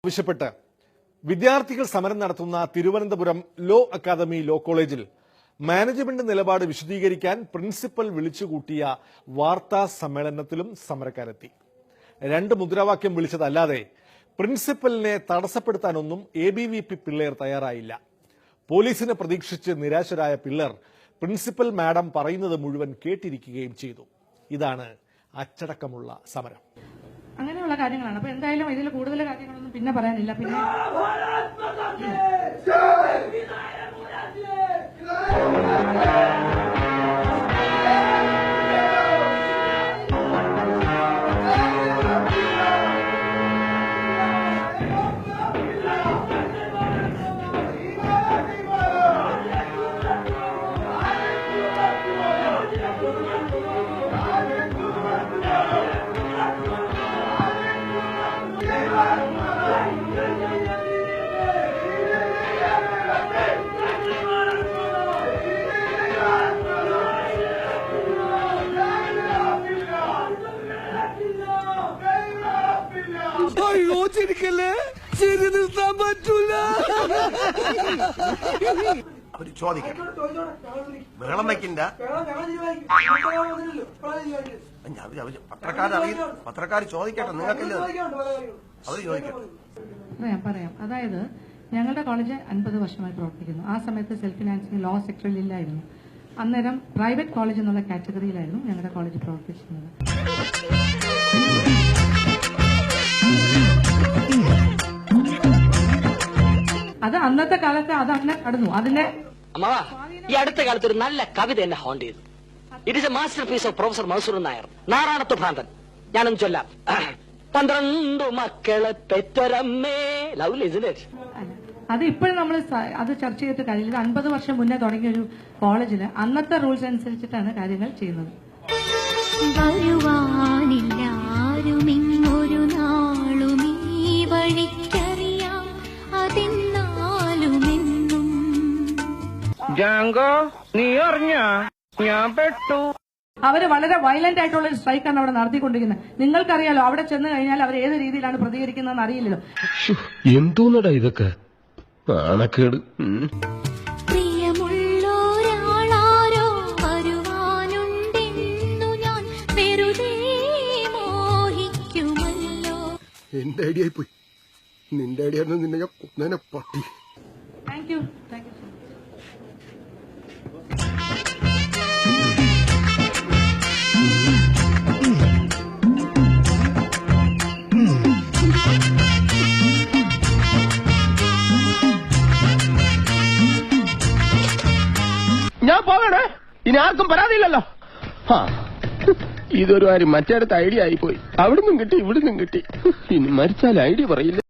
ആവശ്യപ്പെട്ട് വിദ്യാർത്ഥികൾ സമരം നടത്തുന്ന തിരുവനന്തപുരം ലോ അക്കാദമി ലോ കോളേജിൽ മാനേജ്മെന്റ് നിലപാട് വിശദീകരിക്കാൻ പ്രിൻസിപ്പൽ വിളിച്ചുകൂട്ടിയ വാർത്താ സമ്മേളനത്തിലും സമരക്കാരെത്തി. രണ്ട് മുദ്രാവാക്യം വിളിച്ചതല്ലാതെ പ്രിൻസിപ്പലിനെ തടസ്സപ്പെടുത്താനൊന്നും ABVP പിള്ളേർ തയ്യാറായില്ല. പോലീസിനെ പ്രതീക്ഷിച്ച് നിരാശരായ പിള്ളേർ പ്രിൻസിപ്പൽ മാഡം പറയുന്നത് മുഴുവൻ കേട്ടിരിക്കുകയും ചെയ്തു. ഇതാണ് അച്ചടക്കമുള്ള സമരം. അങ്ങനെയുള്ള കാര്യങ്ങളാണ്. അപ്പൊ എന്തായാലും ഇതിൽ കൂടുതൽ കാര്യങ്ങളൊന്നും പിന്നെ പറയാനില്ല. പിന്നെ നിർത്താൻ പറ്റൂല. അവര് ചോദിക്കണം, വെള്ളം വയ്ക്കണ്ട. പത്രക്കാർ ചോദിക്കട്ടെ, നിങ്ങൾക്കല്ലേ അവര് ചോദിക്കട്ടെ. പറയാം. അതായത് ഞങ്ങളുടെ കോളേജ് 50 വർഷമായി പ്രവർത്തിക്കുന്നു. ആ സമയത്ത് സെൽഫ് ഫിനാൻസിംഗ് ലോ സെക്ടറിൽ ഇല്ലായിരുന്നു. അന്നേരം പ്രൈവറ്റ് കോളേജ് എന്നുള്ള കാറ്റഗറിയിലായിരുന്നു ഞങ്ങളുടെ കോളേജ് പ്രവർത്തിച്ചിരുന്നത്. അത് അന്നത്തെ കാലത്ത് അത് അങ്ങനെ കടന്നു. അതിന്റെ ഈ അടുത്ത കാലത്ത് ഒരു നല്ല കവിത എന്നെ ഹോണ്ട് ചെയ്തു. It is a masterpiece of professor Mansoor Nair, Naranath Bhranthan. ഞാനൊന്ന് ചൊല്ലാം. 12 മക്കളെ പെറ്റൊരമ്മേ. Lovely ഇസ്ന്റ് it? അത് ഇപ്പോഴും നമ്മൾ അത് ചർച്ച ചെയ്തിട്ട് കാര്യമില്ല. 50 വർഷം മുന്നേ തുടങ്ങിയ ഒരു കോളേജിൽ അന്നത്തെ റൂൾസ് അനുസരിച്ചിട്ടാണ് കാര്യങ്ങൾ ചെയ്യുന്നത്. നീ അറിഞ്ഞ ഞാൻ പെട്ടു. അവര് വളരെ വയലന്റ് ആയിട്ടുള്ള ഒരു സ്ട്രൈക്കാണ് അവിടെ നടത്തിക്കൊണ്ടിരിക്കുന്നത്. നിങ്ങൾക്കറിയാലോ, അവിടെ ചെന്ന് കഴിഞ്ഞാൽ അവർ ഏത് രീതിയിലാണ് പ്രതികരിക്കുന്നതെന്ന് അറിയില്ലല്ലോ. എന്തോന്നടാ ഇതൊക്കെ നാണക്കേട്. എന്റെ ഐഡിയ പോയി. നിന്റെ ഐഡിയ നിന്നെ ഞാൻ കൊന്നേനെ പട്ടി. Thank you. ഞാൻ പോകണേ, ഇനി ആർക്കും പരാതിയില്ലല്ലോ. ഇതൊരു കാര്യം മറ്റേടത്ത് ഐഡിയ ആയിപ്പോയി. അവിടുന്നും കിട്ടി ഇവിടുന്നും കിട്ടി. ഇനി മരിച്ചാൽ ഐഡിയ പറയില്ല.